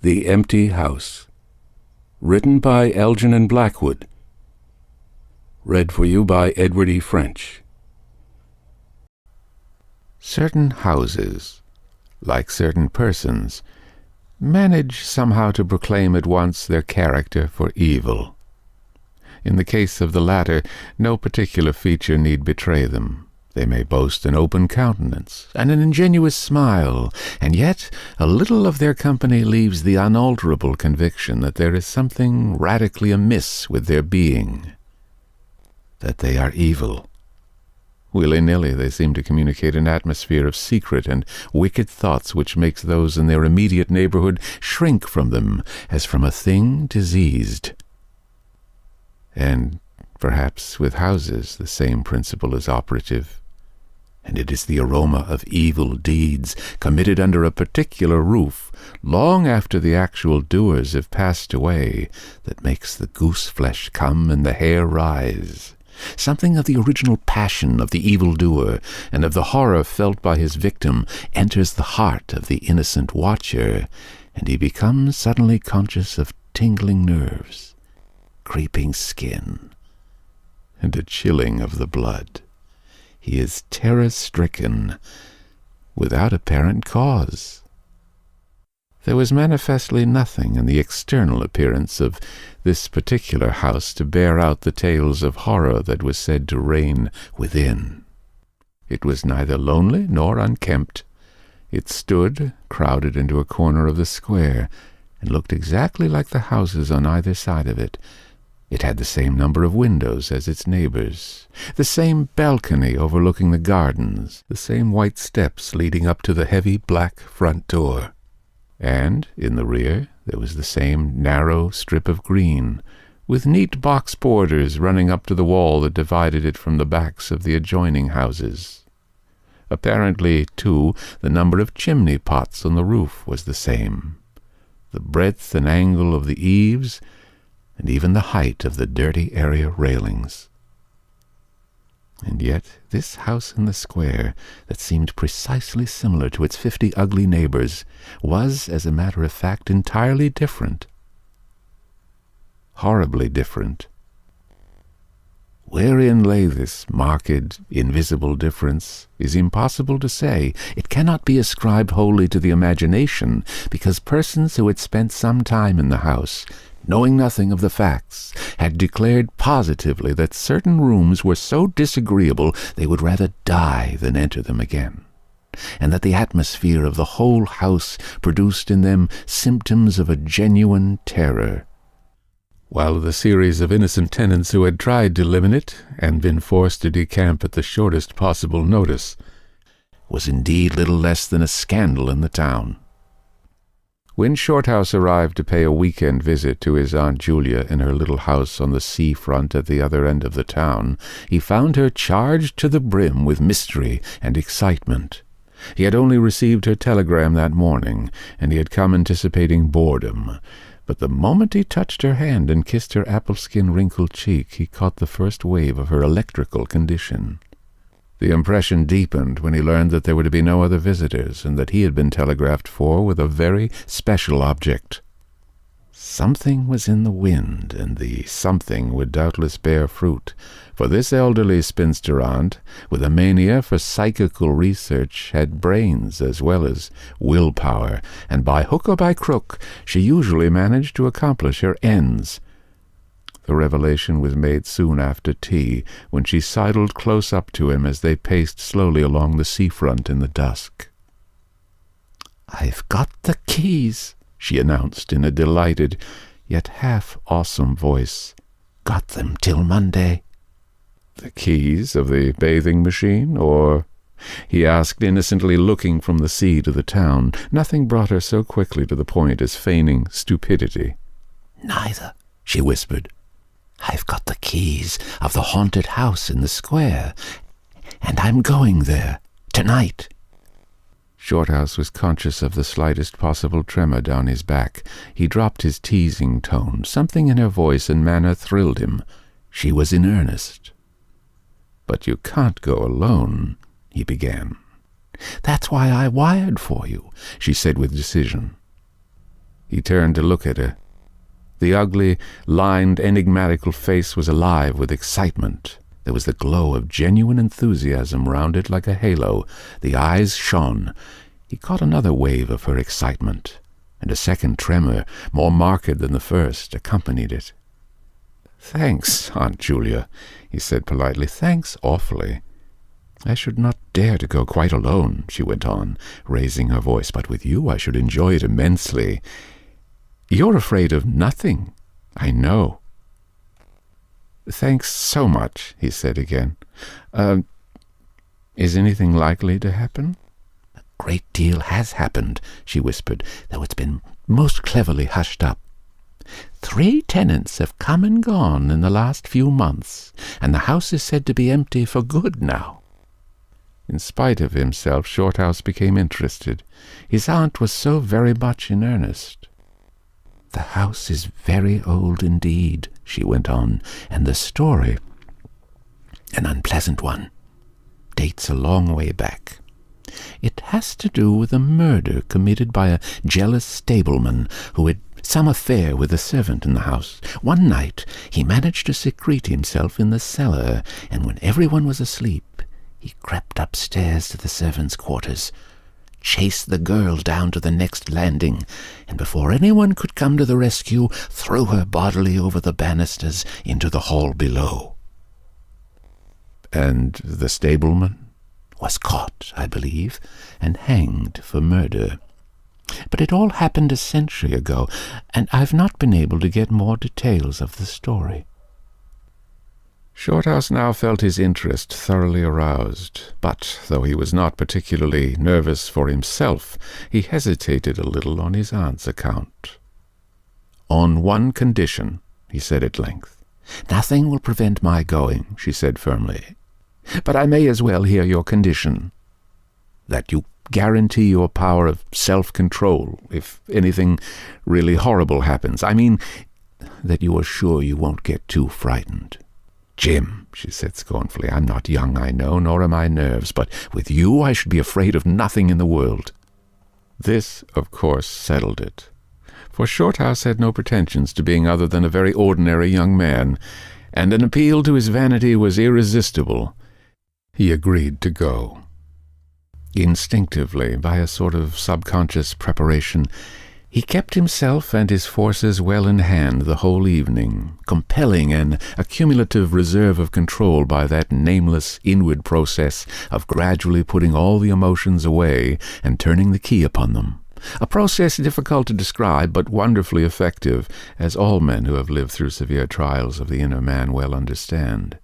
The Empty House. Written by Algernon Blackwood. Read for you by Edward E. French. Certain houses, like certain persons, manage somehow to proclaim at once their character for evil. In the case of the latter, no particular feature need betray them. They may boast an open countenance and an ingenuous smile, and yet a little of their company leaves the unalterable conviction that there is something radically amiss with their being, that they are evil. Willy-nilly they seem to communicate an atmosphere of secret and wicked thoughts which makes those in their immediate neighborhood shrink from them as from a thing diseased. And perhaps with houses the same principle is operative, and it is the aroma of evil deeds committed under a particular roof, long after the actual doers have passed away, that makes the goose-flesh come and the hair rise. Something of the original passion of the evildoer and of the horror felt by his victim enters the heart of the innocent watcher, and he becomes suddenly conscious of tingling nerves, creeping skin, and a chilling of the blood. He is terror-stricken without apparent cause. There was manifestly nothing in the external appearance of this particular house to bear out the tales of horror that was said to reign within. It was neither lonely nor unkempt. It stood crowded into a corner of the square, and looked exactly like the houses on either side of it. It had the same number of windows as its neighbors, the same balcony overlooking the gardens, the same white steps leading up to the heavy black front door. And in the rear there was the same narrow strip of green, with neat box borders running up to the wall that divided it from the backs of the adjoining houses. Apparently, too, the number of chimney pots on the roof was the same, the breadth and angle of the eaves, and even the height of the dirty area railings. And yet this house in the square, that seemed precisely similar to its 50 ugly neighbors, was, as a matter of fact, entirely different. Horribly different. Wherein lay this marked, invisible difference is impossible to say. It cannot be ascribed wholly to the imagination, because persons who had spent some time in the house, knowing nothing of the facts, had declared positively that certain rooms were so disagreeable they would rather die than enter them again, and that the atmosphere of the whole house produced in them symptoms of a genuine terror, while the series of innocent tenants who had tried to live in it, and been forced to decamp at the shortest possible notice, was indeed little less than a scandal in the town. When Shorthouse arrived to pay a weekend visit to his Aunt Julia in her little house on the sea-front at the other end of the town, he found her charged to the brim with mystery and excitement. He had only received her telegram that morning, and he had come anticipating boredom. But the moment he touched her hand and kissed her apple-skin wrinkled cheek, he caught the first wave of her electrical condition. The impression deepened when he learned that there were to be no other visitors, and that he had been telegraphed for with a very special object. Something was in the wind, and the something would doubtless bear fruit, for this elderly spinster aunt, with a mania for psychical research, had brains as well as willpower, and by hook or by crook she usually managed to accomplish her ends. The revelation was made soon after tea, when she sidled close up to him as they paced slowly along the seafront in the dusk. "I've got the keys," she announced in a delighted, yet half-awesome voice. "Got them till Monday." "The keys of the bathing machine, or—" he asked, innocently looking from the sea to the town. Nothing brought her so quickly to the point as feigning stupidity. "Neither," she whispered. "I've got the keys of the haunted house in the square, and I'm going there tonight." Shorthouse was conscious of the slightest possible tremor down his back. He dropped his teasing tone. Something in her voice and manner thrilled him. She was in earnest. "But you can't go alone," he began. "That's why I wired for you," she said with decision. He turned to look at her. The ugly, lined, enigmatical face was alive with excitement. There was the glow of genuine enthusiasm round it like a halo. The eyes shone. He caught another wave of her excitement, and a second tremor, more marked than the first, accompanied it. "Thanks, Aunt Julia," he said politely. "Thanks awfully. I should not dare to go quite alone," she went on, raising her voice, "but with you I should enjoy it immensely. You're afraid of nothing, I know." "Thanks so much," he said again. Is anything likely to happen?" "A great deal has happened," she whispered, "though it's been most cleverly hushed up. 3 tenants have come and gone in the last few months, and the house is said to be empty for good now." In spite of himself, Shorthouse became interested. His aunt was so very much in earnest. "The house is very old indeed," she went on, "and the story, an unpleasant one, dates a long way back. It has to do with a murder committed by a jealous stableman who had some affair with a servant in the house. One night he managed to secrete himself in the cellar, and when everyone was asleep, he crept upstairs to the servants' quarters, chased the girl down to the next landing, and before anyone could come to the rescue, threw her bodily over the banisters into the hall below." "And the stableman?" "Was caught, I believe, and hanged for murder. But it all happened a century ago, and I've not been able to get more details of the story." Shorthouse now felt his interest thoroughly aroused, but, though he was not particularly nervous for himself, he hesitated a little on his aunt's account. "On one condition," he said at length. "Nothing will prevent my going," she said firmly. "But I may as well hear your condition." "That you guarantee your power of self-control if anything really horrible happens. I mean, that you are sure you won't get too frightened." "Jim," she said scornfully, "I'm not young, I know, nor am I nerves, but with you I should be afraid of nothing in the world." This, of course, settled it, for Shorthouse had no pretensions to being other than a very ordinary young man, and an appeal to his vanity was irresistible. He agreed to go. Instinctively, by a sort of subconscious preparation, he kept himself and his forces well in hand the whole evening, compelling an accumulative reserve of control by that nameless inward process of gradually putting all the emotions away and turning the key upon them. A process difficult to describe, but wonderfully effective, as all men who have lived through severe trials of the inner man well understand.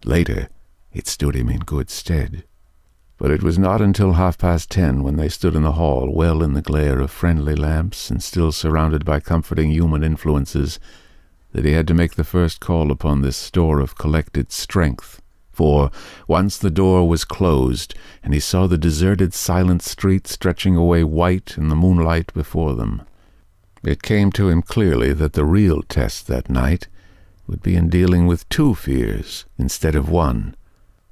Later, it stood him in good stead. But it was not until 10:30, when they stood in the hall, well in the glare of friendly lamps and still surrounded by comforting human influences, that he had to make the first call upon this store of collected strength. For, once the door was closed, and he saw the deserted, silent street stretching away white in the moonlight before them, it came to him clearly that the real test that night would be in dealing with 2 fears instead of 1.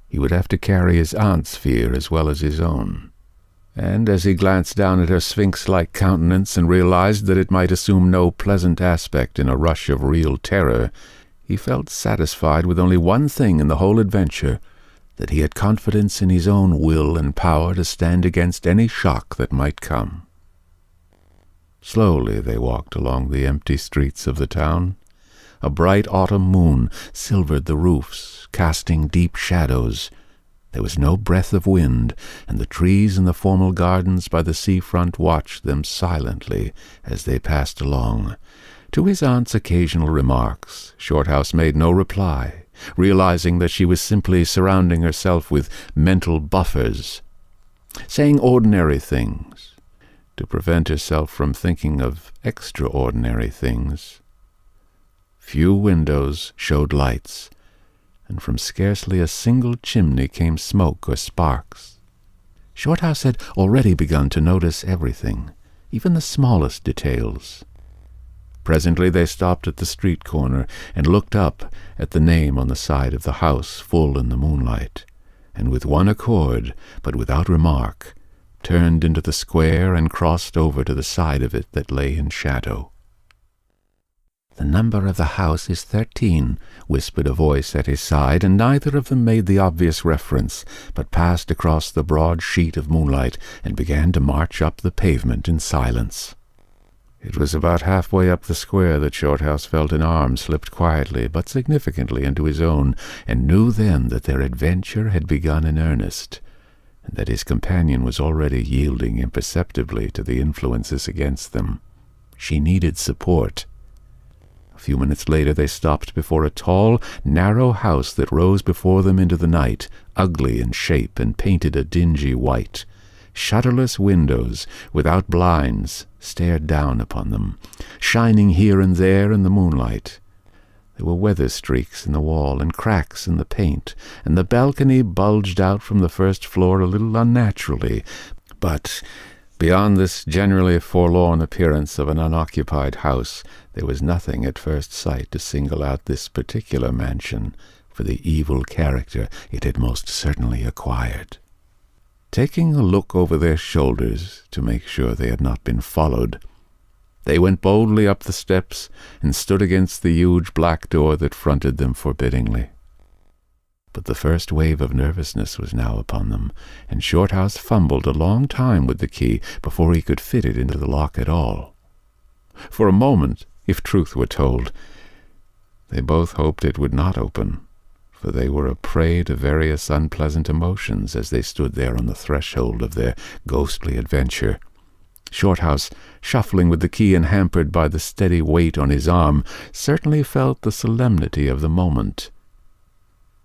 He would have to carry his aunt's fear as well as his own. And as he glanced down at her sphinx-like countenance and realized that it might assume no pleasant aspect in a rush of real terror, he felt satisfied with only one thing in the whole adventure, that he had confidence in his own will and power to stand against any shock that might come. Slowly they walked along the empty streets of the town. A bright autumn moon silvered the roofs, casting deep shadows. There was no breath of wind, and the trees in the formal gardens by the seafront watched them silently as they passed along. To his aunt's occasional remarks, Shorthouse made no reply, realizing that she was simply surrounding herself with mental buffers, saying ordinary things to prevent herself from thinking of extraordinary things. Few windows showed lights, and from scarcely a single chimney came smoke or sparks. Shorthouse had already begun to notice everything, even the smallest details. Presently they stopped at the street corner and looked up at the name on the side of the house full in the moonlight, and with one accord, but without remark, turned into the square and crossed over to the side of it that lay in shadow. "The number of the house is 13, whispered a voice at his side, and neither of them made the obvious reference, but passed across the broad sheet of moonlight and began to march up the pavement in silence. It was about halfway up the square that Shorthouse felt an arm slipped quietly but significantly into his own, and knew then that their adventure had begun in earnest, and that his companion was already yielding imperceptibly to the influences against them. She needed support. A few minutes later they stopped before a tall, narrow house that rose before them into the night, ugly in shape and painted a dingy white. Shutterless windows, without blinds, stared down upon them, shining here and there in the moonlight. There were weather streaks in the wall and cracks in the paint, and the balcony bulged out from the first floor a little unnaturally, but beyond this generally forlorn appearance of an unoccupied house, there was nothing at first sight to single out this particular mansion for the evil character it had most certainly acquired. Taking a look over their shoulders to make sure they had not been followed, they went boldly up the steps and stood against the huge black door that fronted them forbiddingly. But the first wave of nervousness was now upon them, and Shorthouse fumbled a long time with the key before he could fit it into the lock at all. For a moment, if truth were told, they both hoped it would not open, for they were a prey to various unpleasant emotions as they stood there on the threshold of their ghostly adventure. Shorthouse, shuffling with the key and hampered by the steady weight on his arm, certainly felt the solemnity of the moment.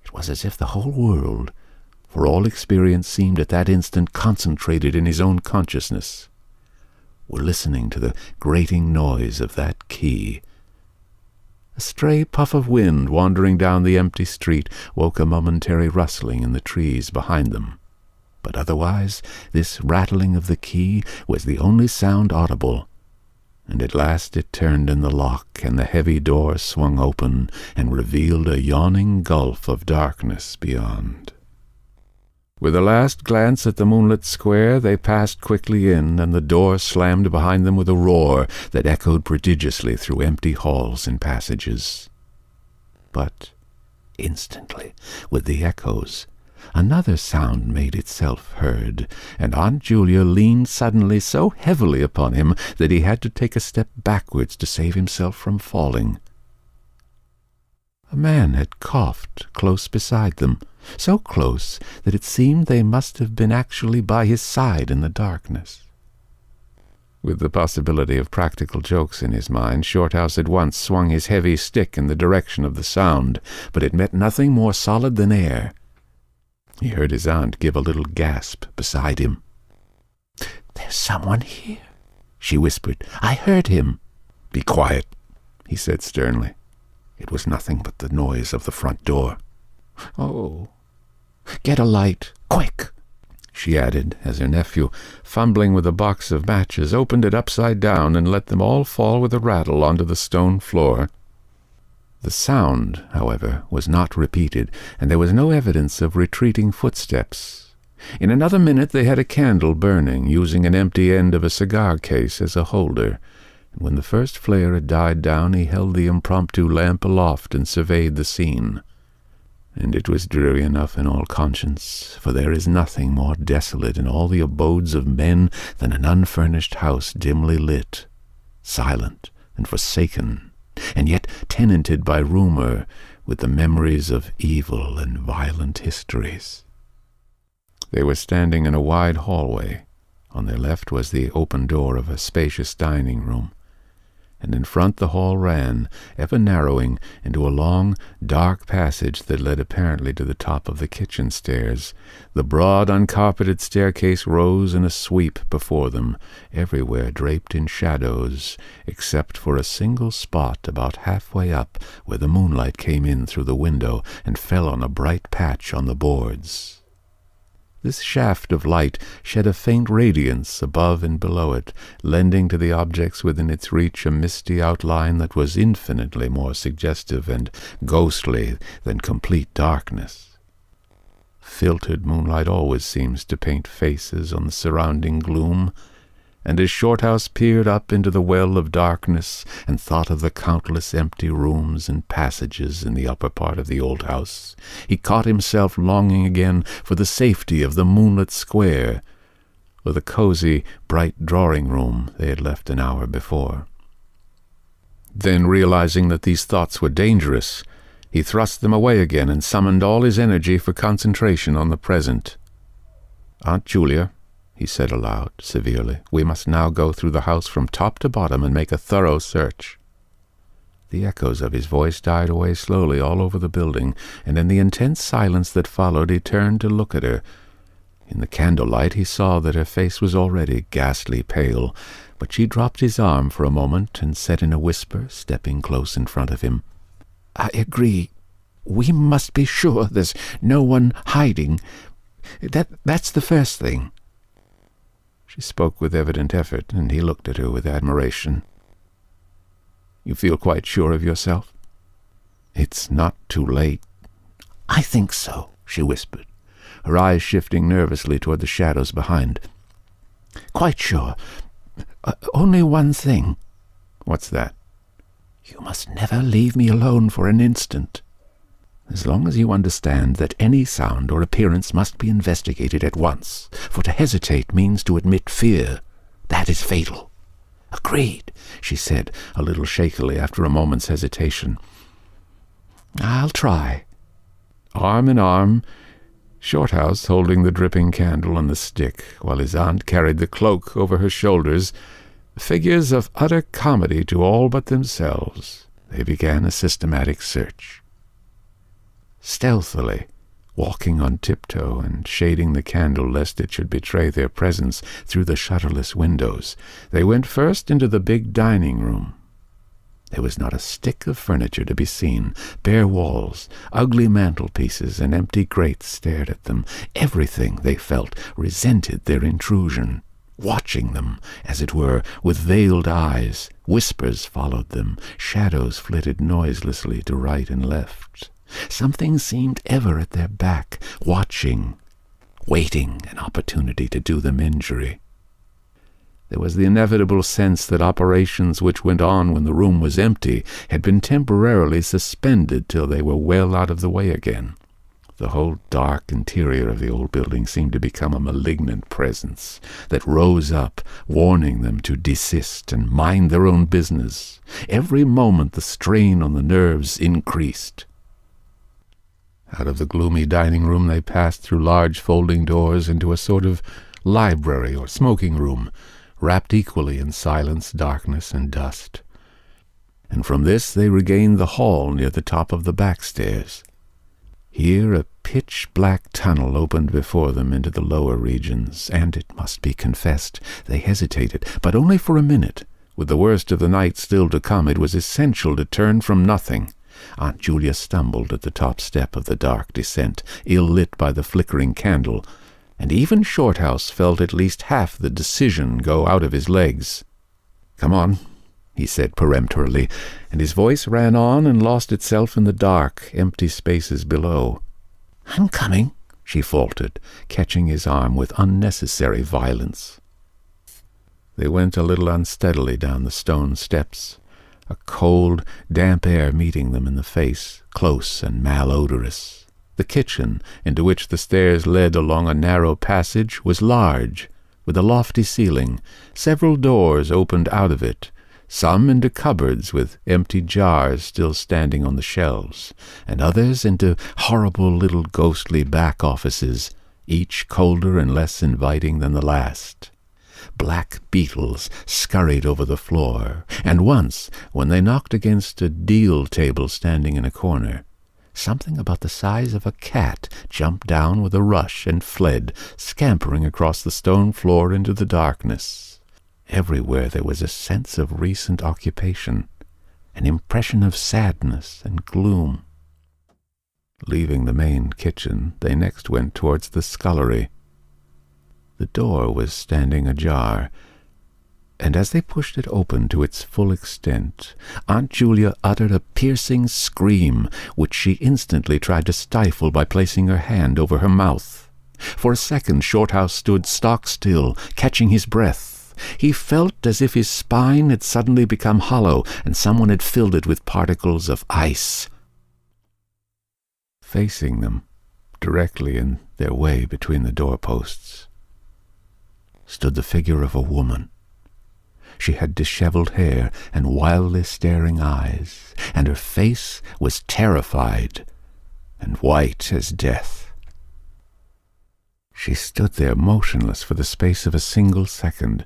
It was as if the whole world, for all experience seemed at that instant concentrated in his own consciousness, were listening to the grating noise of that key. A stray puff of wind wandering down the empty street woke a momentary rustling in the trees behind them, but otherwise this rattling of the key was the only sound audible, and at last it turned in the lock, and the heavy door swung open and revealed a yawning gulf of darkness beyond. With a last glance at the moonlit square, they passed quickly in, and the door slammed behind them with a roar that echoed prodigiously through empty halls and passages. But instantly, with the echoes, another sound made itself heard, and Aunt Julia leaned suddenly so heavily upon him that he had to take a step backwards to save himself from falling. A man had coughed close beside them, so close that it seemed they must have been actually by his side in the darkness. With the possibility of practical jokes in his mind, Shorthouse at once swung his heavy stick in the direction of the sound, but it met nothing more solid than air. He heard his aunt give a little gasp beside him. "There's someone here," she whispered. "I heard him." "Be quiet," he said sternly. It was nothing but the noise of the front door. "Oh, get a light, quick," she added, as her nephew, fumbling with a box of matches, opened it upside down and let them all fall with a rattle onto the stone floor. The sound, however, was not repeated, and there was no evidence of retreating footsteps. In another minute they had a candle burning, using an empty end of a cigar case as a holder, and when the first flare had died down he held the impromptu lamp aloft and surveyed the scene. And it was dreary enough in all conscience, for there is nothing more desolate in all the abodes of men than an unfurnished house dimly lit, silent and forsaken, and yet tenanted by rumor with the memories of evil and violent histories. They were standing in a wide hallway. On their left was the open door of a spacious dining room, and in front the hall ran, ever narrowing, into a long, dark passage that led apparently to the top of the kitchen stairs. The broad, uncarpeted staircase rose in a sweep before them, everywhere draped in shadows, except for a single spot about halfway up, where the moonlight came in through the window and fell on a bright patch on the boards. This shaft of light shed a faint radiance above and below it, lending to the objects within its reach a misty outline that was infinitely more suggestive and ghostly than complete darkness. Filtered moonlight always seems to paint faces on the surrounding gloom, and as Shorthouse peered up into the well of darkness and thought of the countless empty rooms and passages in the upper part of the old house, he caught himself longing again for the safety of the moonlit square, or the cozy, bright drawing-room they had left an hour before. Then, realizing that these thoughts were dangerous, he thrust them away again and summoned all his energy for concentration on the present. "Aunt Julia," he said aloud, severely, "we must now go through the house from top to bottom and make a thorough search." The echoes of his voice died away slowly all over the building, and in the intense silence that followed he turned to look at her. In the candlelight he saw that her face was already ghastly pale, but she dropped his arm for a moment and said in a whisper, stepping close in front of him, "I agree. We must be sure there's no one hiding. That's the first thing." She spoke with evident effort, and he looked at her with admiration. "You feel quite sure of yourself?" "It's not too late." "I think so," she whispered, her eyes shifting nervously toward the shadows behind. "Quite sure. Only one thing." "What's that?" "You must never leave me alone for an instant." "As long as you understand that any sound or appearance must be investigated at once, for to hesitate means to admit fear. That is fatal." "Agreed," she said, a little shakily after a moment's hesitation. "I'll try." Arm in arm, Shorthouse holding the dripping candle and the stick, while his aunt carried the cloak over her shoulders, figures of utter comedy to all but themselves, they began a systematic search. Stealthily, walking on tiptoe and shading the candle lest it should betray their presence through the shutterless windows, they went first into the big dining room. There was not a stick of furniture to be seen. Bare walls, ugly mantelpieces, and empty grates stared at them. Everything, they felt, resented their intrusion, watching them, as it were, with veiled eyes. Whispers followed them. Shadows flitted noiselessly to right and left. Something seemed ever at their back, watching, waiting an opportunity to do them injury. There was the inevitable sense that operations which went on when the room was empty had been temporarily suspended till they were well out of the way again. The whole dark interior of the old building seemed to become a malignant presence that rose up, warning them to desist and mind their own business. Every moment the strain on the nerves increased. Out of the gloomy dining room they passed through large folding doors into a sort of library or smoking room, wrapped equally in silence, darkness, and dust. And from this they regained the hall near the top of the back stairs. Here a pitch-black tunnel opened before them into the lower regions, and, it must be confessed, they hesitated, but only for a minute. With the worst of the night still to come, it was essential to turn from nothing. Aunt Julia stumbled at the top step of the dark descent, ill-lit by the flickering candle, and even Shorthouse felt at least half the decision go out of his legs. "Come on," he said peremptorily, and his voice ran on and lost itself in the dark, empty spaces below. "I'm coming," she faltered, catching his arm with unnecessary violence. They went a little unsteadily down the stone steps, a cold, damp air meeting them in the face, close and malodorous. The kitchen, into which the stairs led along a narrow passage, was large, with a lofty ceiling. Several doors opened out of it, some into cupboards with empty jars still standing on the shelves, and others into horrible little ghostly back offices, each colder and less inviting than the last. Black beetles scurried over the floor, and once, when they knocked against a deal table standing in a corner, something about the size of a cat jumped down with a rush and fled, scampering across the stone floor into the darkness. Everywhere there was a sense of recent occupation, an impression of sadness and gloom. Leaving the main kitchen, they next went towards the scullery. The door was standing ajar, and as they pushed it open to its full extent, Aunt Julia uttered a piercing scream, which she instantly tried to stifle by placing her hand over her mouth. For a second Shorthouse stood stock still, catching his breath. He felt as if his spine had suddenly become hollow, and someone had filled it with particles of ice. Facing them, directly in their way between the doorposts, stood the figure of a woman. She had disheveled hair and wildly staring eyes, and her face was terrified and white as death. She stood there motionless for the space of a single second.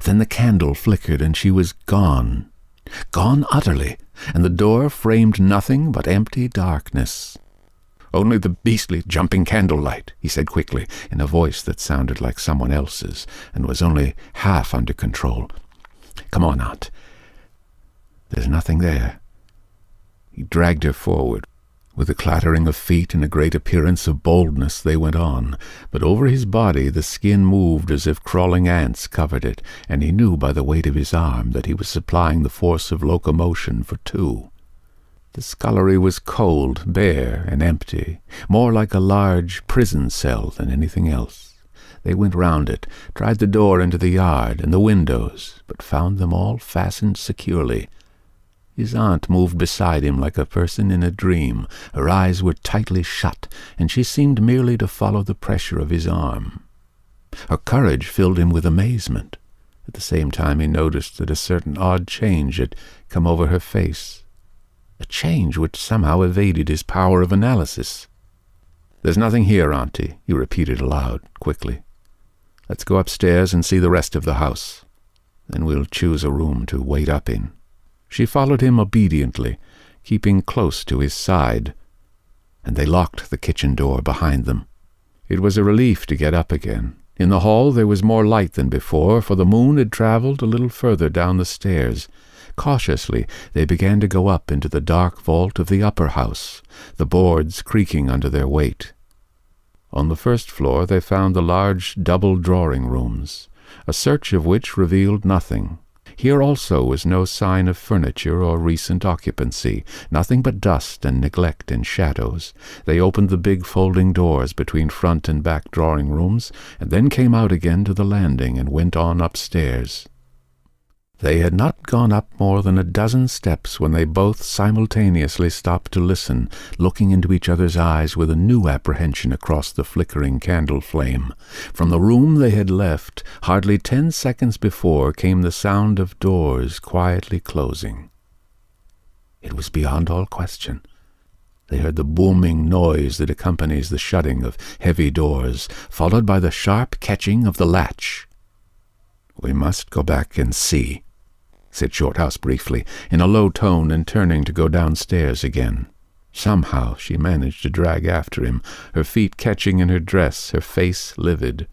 Then the candle flickered and she was gone. Gone utterly, and the door framed nothing but empty darkness. "Only the beastly jumping candlelight," he said quickly, in a voice that sounded like someone else's, and was only half under control. "Come on, Aunt. There's nothing there." He dragged her forward. With a clattering of feet and a great appearance of boldness they went on, but over his body the skin moved as if crawling ants covered it, and he knew by the weight of his arm that he was supplying the force of locomotion for two. The scullery was cold, bare, and empty, more like a large prison cell than anything else. They went round it, tried the door into the yard and the windows, but found them all fastened securely. His aunt moved beside him like a person in a dream. Her eyes were tightly shut, and she seemed merely to follow the pressure of his arm. Her courage filled him with amazement. At the same time he noticed that a certain odd change had come over her face, a change which somehow evaded his power of analysis. "There's nothing here, Auntie," he repeated aloud, quickly. "Let's go upstairs and see the rest of the house. Then we'll choose a room to wait up in." She followed him obediently, keeping close to his side, and they locked the kitchen door behind them. It was a relief to get up again. In the hall there was more light than before, for the moon had travelled a little further down the stairs. Cautiously they began to go up into the dark vault of the upper house, the boards creaking under their weight. On the first floor they found the large double drawing-rooms, a search of which revealed nothing. Here also was no sign of furniture or recent occupancy, nothing but dust and neglect and shadows. They opened the big folding doors between front and back drawing-rooms, and then came out again to the landing and went on upstairs. They had not gone up more than a dozen steps when they both simultaneously stopped to listen, looking into each other's eyes with a new apprehension across the flickering candle flame. From the room they had left, hardly 10 seconds before, came the sound of doors quietly closing. It was beyond all question. They heard the booming noise that accompanies the shutting of heavy doors, followed by the sharp catching of the latch. "We must go back and see," said Shorthouse briefly, in a low tone, and turning to go downstairs again. Somehow she managed to drag after him, her feet catching in her dress, her face livid.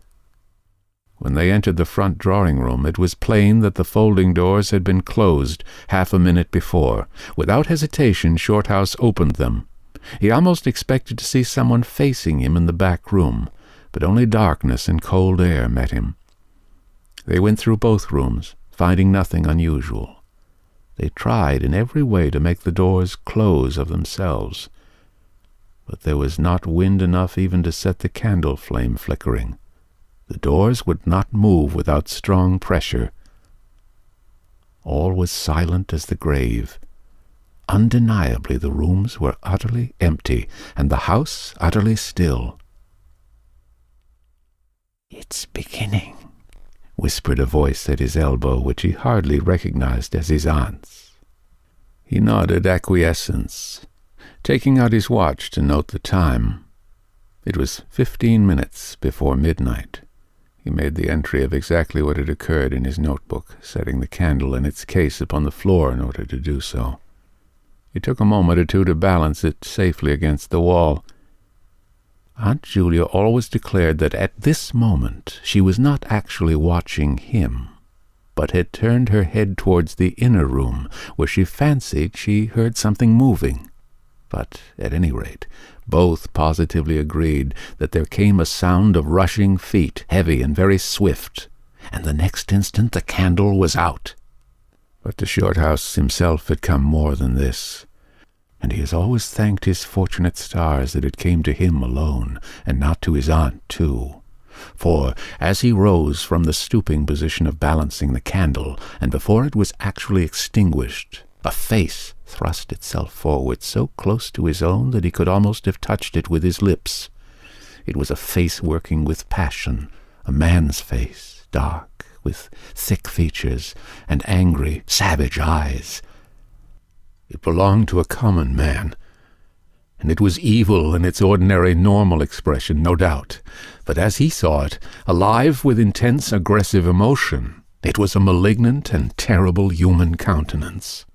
When they entered the front drawing-room, it was plain that the folding doors had been closed half a minute before. Without hesitation, Shorthouse opened them. He almost expected to see someone facing him in the back room, but only darkness and cold air met him. They went through both rooms, finding nothing unusual. They tried in every way to make the doors close of themselves, but there was not wind enough even to set the candle flame flickering. The doors would not move without strong pressure. All was silent as the grave. Undeniably the rooms were utterly empty, and the house utterly still. "It's beginning," whispered a voice at his elbow, which he hardly recognized as his aunt's. He nodded acquiescence, taking out his watch to note the time. It was 15 minutes before midnight. He made the entry of exactly what had occurred in his notebook, setting the candle in its case upon the floor in order to do so. It took a moment or two to balance it safely against the wall. Aunt Julia always declared that at this moment she was not actually watching him, but had turned her head towards the inner room, where she fancied she heard something moving. But, at any rate, both positively agreed that there came a sound of rushing feet, heavy and very swift, and the next instant the candle was out. But to Shorthouse himself had come more than this, and he has always thanked his fortunate stars that it came to him alone, and not to his aunt too. For, as he rose from the stooping position of balancing the candle, and before it was actually extinguished, a face thrust itself forward so close to his own that he could almost have touched it with his lips. It was a face working with passion, a man's face, dark, with thick features, and angry, savage eyes. It belonged to a common man, and it was evil in its ordinary normal expression, no doubt. But as he saw it, alive with intense aggressive emotion, it was a malignant and terrible human countenance.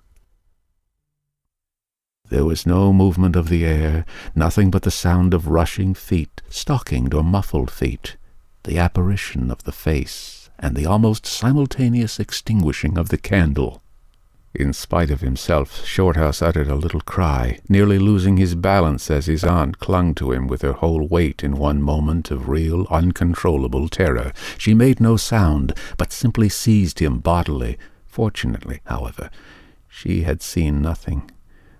There was no movement of the air, nothing but the sound of rushing feet, stockinged or muffled feet, the apparition of the face, and the almost simultaneous extinguishing of the candle. In spite of himself, Shorthouse uttered a little cry, nearly losing his balance as his aunt clung to him with her whole weight in one moment of real, uncontrollable terror. She made no sound, but simply seized him bodily. Fortunately, however, she had seen nothing,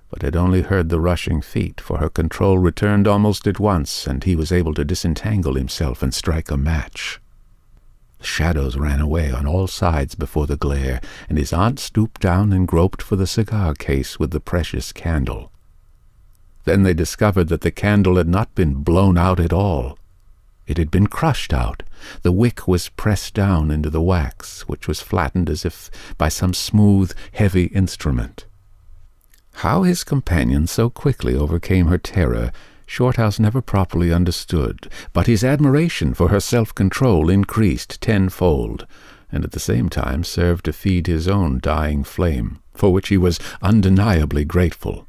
but had only heard the rushing feet, for her control returned almost at once, and he was able to disentangle himself and strike a match. The shadows ran away on all sides before the glare, and his aunt stooped down and groped for the cigar case with the precious candle. Then they discovered that the candle had not been blown out at all. It had been crushed out. The wick was pressed down into the wax, which was flattened as if by some smooth, heavy instrument. How his companion so quickly overcame her terror, Shorthouse never properly understood, but his admiration for her self-control increased tenfold, and at the same time served to feed his own dying flame, for which he was undeniably grateful.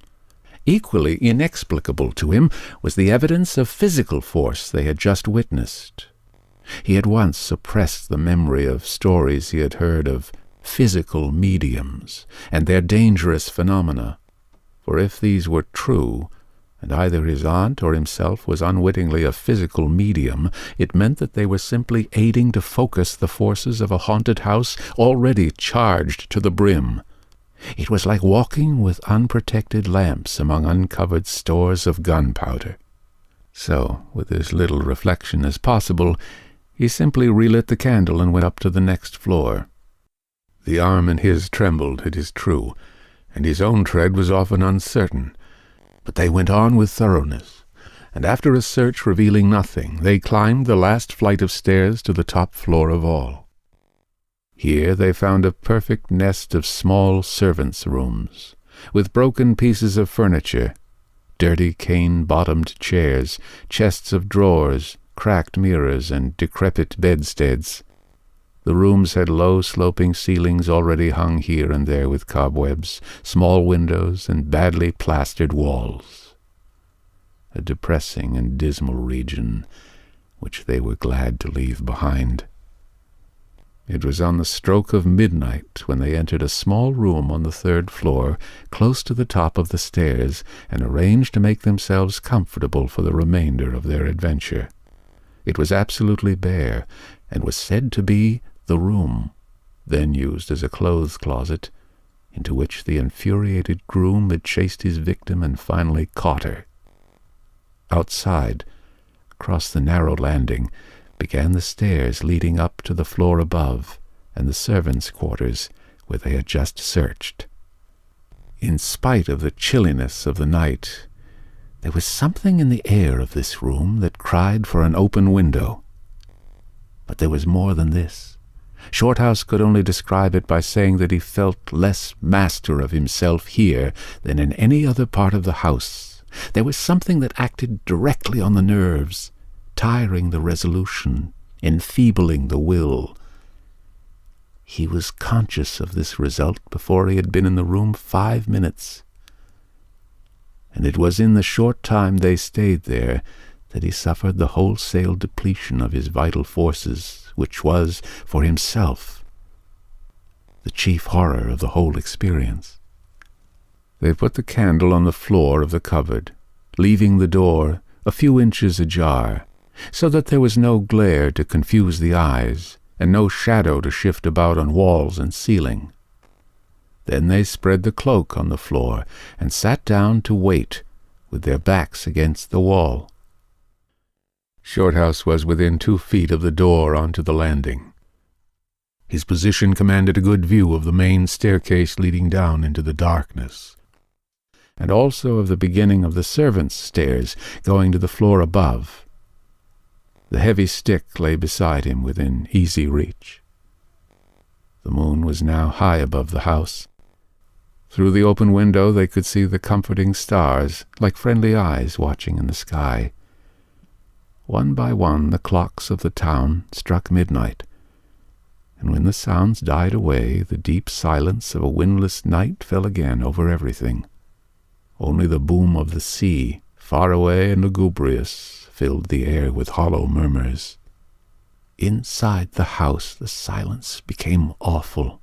Equally inexplicable to him was the evidence of physical force they had just witnessed. He had once suppressed the memory of stories he had heard of physical mediums and their dangerous phenomena, for if these were true, and either his aunt or himself was unwittingly a physical medium, it meant that they were simply aiding to focus the forces of a haunted house already charged to the brim. It was like walking with unprotected lamps among uncovered stores of gunpowder. So, with as little reflection as possible, he simply relit the candle and went up to the next floor. The arm in his trembled, it is true, and his own tread was often uncertain, but they went on with thoroughness, and after a search revealing nothing, they climbed the last flight of stairs to the top floor of all. Here they found a perfect nest of small servants' rooms, with broken pieces of furniture, dirty cane-bottomed chairs, chests of drawers, cracked mirrors, and decrepit bedsteads. The rooms had low, sloping ceilings already hung here and there with cobwebs, small windows, and badly plastered walls. A depressing and dismal region, which they were glad to leave behind. It was on the stroke of midnight when they entered a small room on the third floor, close to the top of the stairs, and arranged to make themselves comfortable for the remainder of their adventure. It was absolutely bare, and was said to be the room, then used as a clothes closet, into which the infuriated groom had chased his victim and finally caught her. Outside, across the narrow landing, began the stairs leading up to the floor above and the servants' quarters where they had just searched. In spite of the chilliness of the night, there was something in the air of this room that cried for an open window. But there was more than this. Shorthouse could only describe it by saying that he felt less master of himself here than in any other part of the house. There was something that acted directly on the nerves, tiring the resolution, enfeebling the will. He was conscious of this result before he had been in the room 5 minutes, and it was in the short time they stayed there that he suffered the wholesale depletion of his vital forces, which was, for himself, the chief horror of the whole experience. They put the candle on the floor of the cupboard, leaving the door a few inches ajar, so that there was no glare to confuse the eyes, and no shadow to shift about on walls and ceiling. Then they spread the cloak on the floor and sat down to wait, with their backs against the wall. Shorthouse was within 2 feet of the door onto the landing. His position commanded a good view of the main staircase leading down into the darkness, and also of the beginning of the servants' stairs going to the floor above. The heavy stick lay beside him within easy reach. The moon was now high above the house. Through the open window they could see the comforting stars, like friendly eyes watching in the sky. One by one the clocks of the town struck midnight, and when the sounds died away, the deep silence of a windless night fell again over everything. Only the boom of the sea, far away and lugubrious, filled the air with hollow murmurs. Inside the house the silence became awful.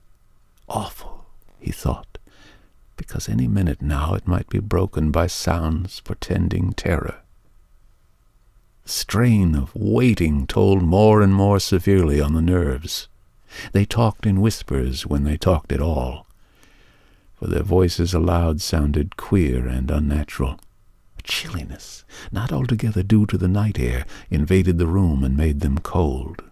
Awful, he thought, because any minute now it might be broken by sounds portending terror. The strain of waiting told more and more severely on the nerves. They talked in whispers when they talked at all, for their voices aloud sounded queer and unnatural. A chilliness, not altogether due to the night air, invaded the room and made them cold.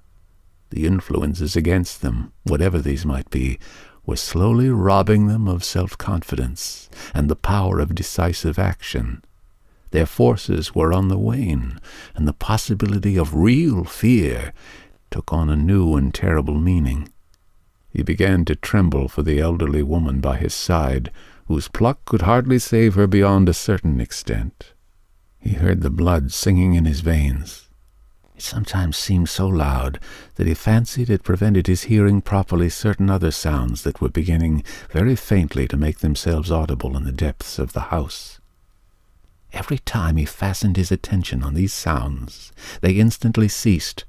The influences against them, whatever these might be, were slowly robbing them of self-confidence and the power of decisive action. Their forces were on the wane, and the possibility of real fear took on a new and terrible meaning. He began to tremble for the elderly woman by his side, whose pluck could hardly save her beyond a certain extent. He heard the blood singing in his veins. It sometimes seemed so loud that he fancied it prevented his hearing properly certain other sounds that were beginning very faintly to make themselves audible in the depths of the house. Every time he fastened his attention on these sounds, they instantly ceased.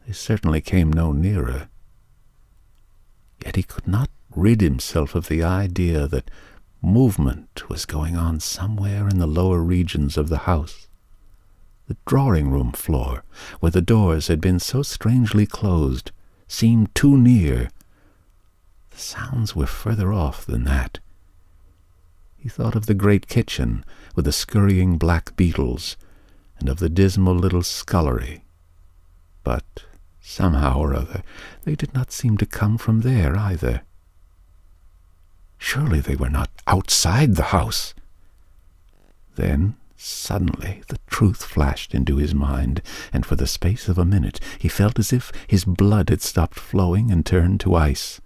They certainly came no nearer. Yet he could not rid himself of the idea that movement was going on somewhere in the lower regions of the house. The drawing-room floor, where the doors had been so strangely closed, seemed too near. The sounds were further off than that. He thought of the great kitchen, with the scurrying black beetles, and of the dismal little scullery. But somehow or other, they did not seem to come from there either. Surely they were not outside the house. Then, suddenly, the truth flashed into his mind, and for the space of a minute he felt as if his blood had stopped flowing and turned to ice.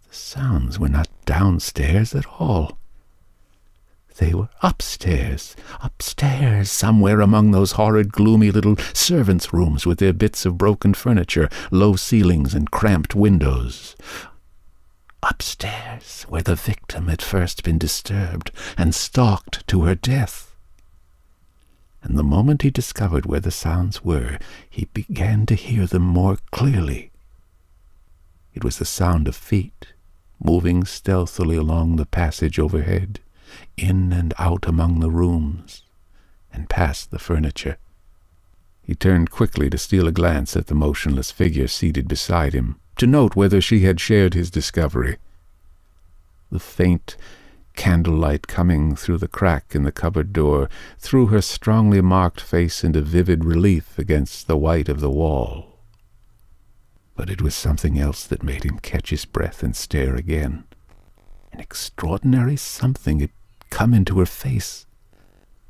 The sounds were not downstairs at all. They were upstairs, somewhere among those horrid, gloomy little servants' rooms with their bits of broken furniture, low ceilings, and cramped windows. Upstairs, where the victim had first been disturbed and stalked to her death. And the moment he discovered where the sounds were, he began to hear them more clearly. It was the sound of feet, moving stealthily along the passage overhead, in and out among the rooms, and past the furniture. He turned quickly to steal a glance at the motionless figure seated beside him, to note whether she had shared his discovery. The faint candlelight coming through the crack in the cupboard door threw her strongly marked face into vivid relief against the white of the wall. But it was something else that made him catch his breath and stare again. An extraordinary something had come into her face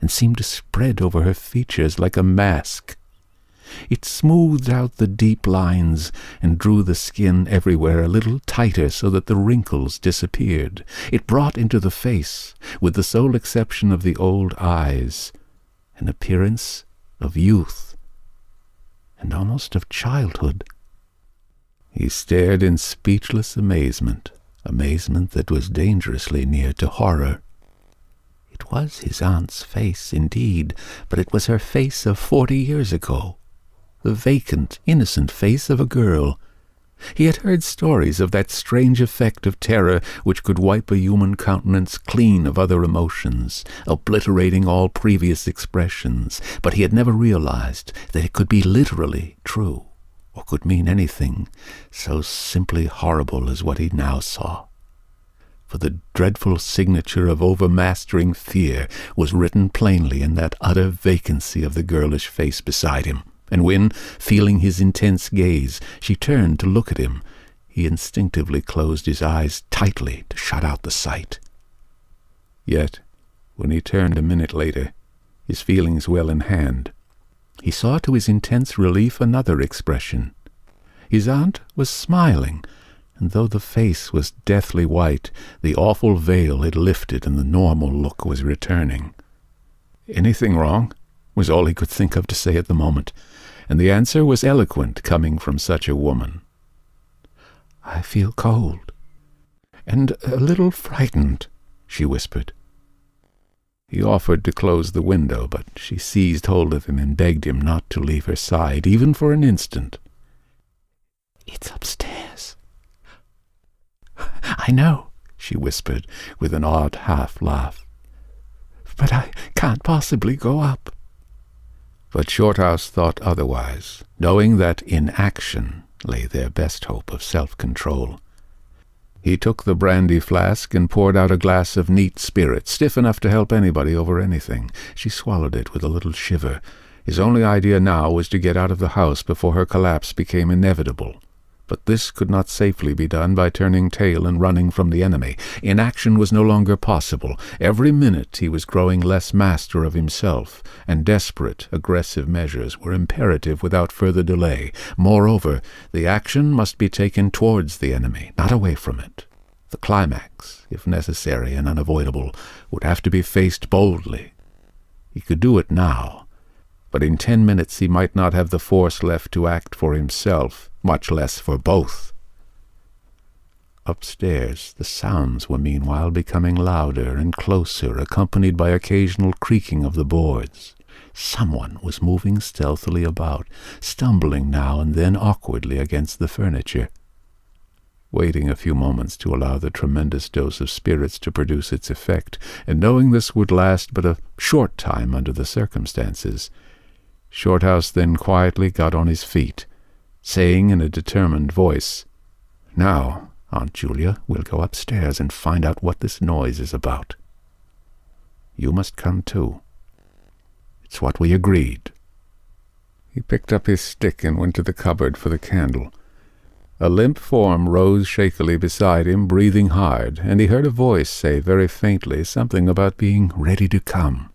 and seemed to spread over her features like a mask. It smoothed out the deep lines and drew the skin everywhere a little tighter so that the wrinkles disappeared. It brought into the face, with the sole exception of the old eyes, an appearance of youth and almost of childhood. He stared in speechless amazement that was dangerously near to horror. It was his aunt's face, indeed, but it was her face of 40 years ago, the vacant, innocent face of a girl. He had heard stories of that strange effect of terror which could wipe a human countenance clean of other emotions, obliterating all previous expressions, but he had never realized that it could be literally true. or could mean anything so simply horrible as what he now saw. For the dreadful signature of overmastering fear was written plainly in that utter vacancy of the girlish face beside him, and when, feeling his intense gaze, she turned to look at him, he instinctively closed his eyes tightly to shut out the sight. Yet, when he turned a minute later, his feelings well in hand, he saw to his intense relief another expression. His aunt was smiling, and though the face was deathly white, the awful veil had lifted and the normal look was returning. "Anything wrong?" was all he could think of to say at the moment, and the answer was eloquent coming from such a woman. "I feel cold, and a little frightened," she whispered. He offered to close the window, but she seized hold of him and begged him not to leave her side, even for an instant. "It's upstairs." "I know," she whispered, with an odd half-laugh. "But I can't possibly go up." But Shorthouse thought otherwise, knowing that in action lay their best hope of self-control. He took the brandy flask and poured out a glass of neat spirit, stiff enough to help anybody over anything. She swallowed it with a little shiver. His only idea now was to get out of the house before her collapse became inevitable. But this could not safely be done by turning tail and running from the enemy. Inaction was no longer possible. Every minute he was growing less master of himself, and desperate, aggressive measures were imperative without further delay. Moreover, the action must be taken towards the enemy, not away from it. The climax, if necessary and unavoidable, would have to be faced boldly. He could do it now, but in 10 minutes he might not have the force left to act for himself, much less for both. Upstairs, the sounds were meanwhile becoming louder and closer, accompanied by occasional creaking of the boards. Someone was moving stealthily about, stumbling now and then awkwardly against the furniture. Waiting a few moments to allow the tremendous dose of spirits to produce its effect, and knowing this would last but a short time under the circumstances, Shorthouse then quietly got on his feet, saying in a determined voice, "Now, Aunt Julia, we'll go upstairs and find out what this noise is about. You must come too. It's what we agreed." He picked up his stick and went to the cupboard for the candle. A limp form rose shakily beside him, breathing hard, and he heard a voice say very faintly something about being ready to come.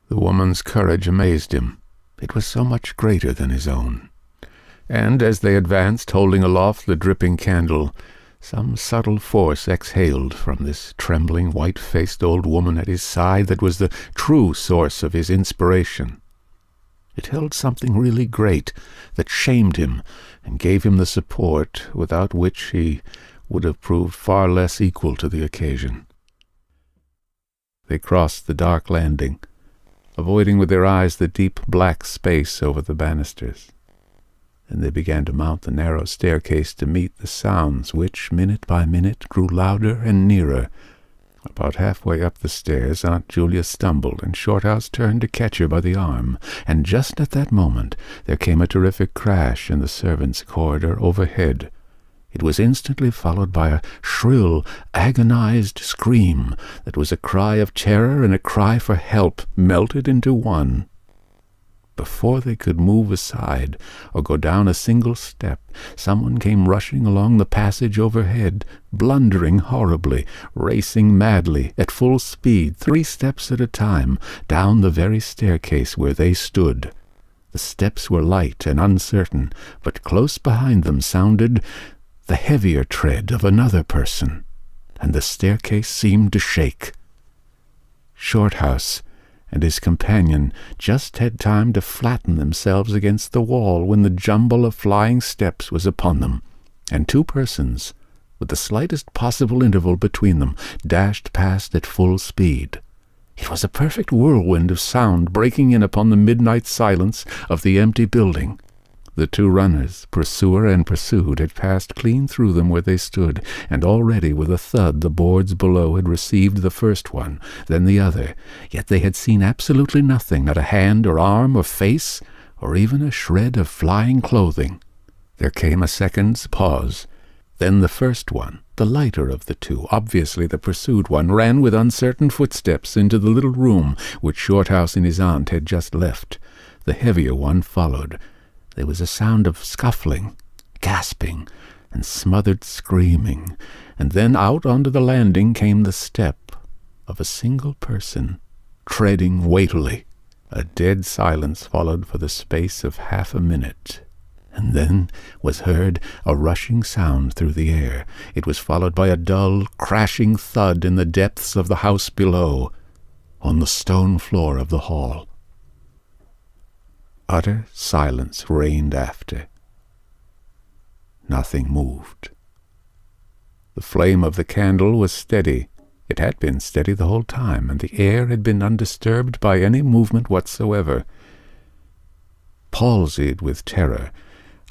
The woman's courage amazed him. It was so much greater than his own. And as they advanced, holding aloft the dripping candle, some subtle force exhaled from this trembling, white-faced old woman at his side that was the true source of his inspiration. It held something really great that shamed him and gave him the support without which he would have proved far less equal to the occasion. They crossed the dark landing, avoiding with their eyes the deep black space over the banisters. Then they began to mount the narrow staircase to meet the sounds which, minute by minute, grew louder and nearer. About halfway up the stairs, Aunt Julia stumbled, and Shorthouse turned to catch her by the arm, and just at that moment there came a terrific crash in the servants' corridor overhead. It was instantly followed by a shrill, agonized scream that was a cry of terror and a cry for help melted into one. Before they could move aside or go down a single step, someone came rushing along the passage overhead, blundering horribly, racing madly, at full speed, 3 steps at a time, down the very staircase where they stood. The steps were light and uncertain, but close behind them sounded the heavier tread of another person, and the staircase seemed to shake. Shorthouse and his companion just had time to flatten themselves against the wall when the jumble of flying steps was upon them, and 2 persons, with the slightest possible interval between them, dashed past at full speed. It was a perfect whirlwind of sound breaking in upon the midnight silence of the empty building. The 2 runners, pursuer and pursued, had passed clean through them where they stood, and already with a thud the boards below had received the first one, then the other, yet they had seen absolutely nothing, not a hand or arm or face, or even a shred of flying clothing. There came a second's pause. Then the first one, the lighter of the two, obviously the pursued one, ran with uncertain footsteps into the little room which Shorthouse and his aunt had just left. The heavier one followed. There was a sound of scuffling, gasping, and smothered screaming, and then out onto the landing came the step of a single person, treading weightily. A dead silence followed for the space of half a minute, and then was heard a rushing sound through the air. It was followed by a dull, crashing thud in the depths of the house below, on the stone floor of the hall. Utter silence reigned after. Nothing moved. The flame of the candle was steady. It had been steady the whole time, and the air had been undisturbed by any movement whatsoever. Palsied with terror,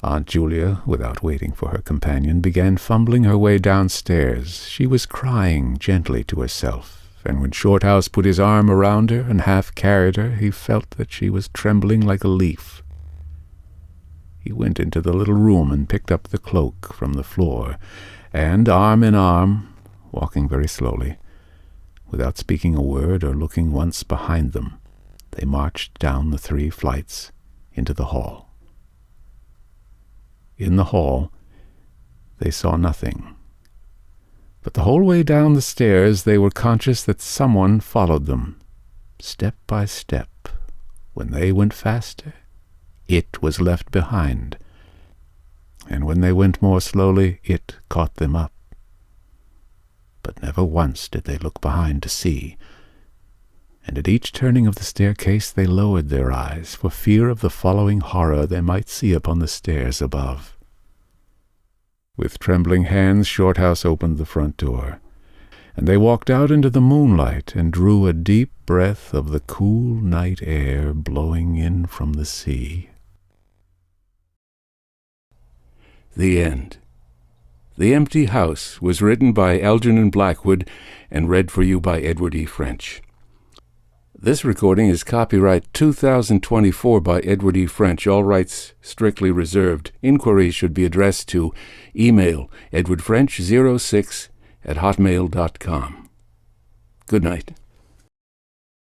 Aunt Julia, without waiting for her companion, began fumbling her way downstairs. She was crying gently to herself, and when Shorthouse put his arm around her and half carried her, he felt that she was trembling like a leaf. He went into the little room and picked up the cloak from the floor, and, arm in arm, walking very slowly, without speaking a word or looking once behind them, they marched down the 3 flights into the hall. In the hall, they saw nothing, but the whole way down the stairs they were conscious that someone followed them, step by step. When they went faster, it was left behind, and when they went more slowly, it caught them up. But never once did they look behind to see, and at each turning of the staircase they lowered their eyes for fear of the following horror they might see upon the stairs above. With trembling hands Shorthouse opened the front door, and they walked out into the moonlight and drew a deep breath of the cool night air blowing in from the sea. The end. The Empty House was written by Algernon Blackwood and read for you by Edward E. French. This recording is copyright 2024 by Edward E. French, all rights strictly reserved. Inquiries should be addressed to email edwardfrench06@hotmail.com. Good night.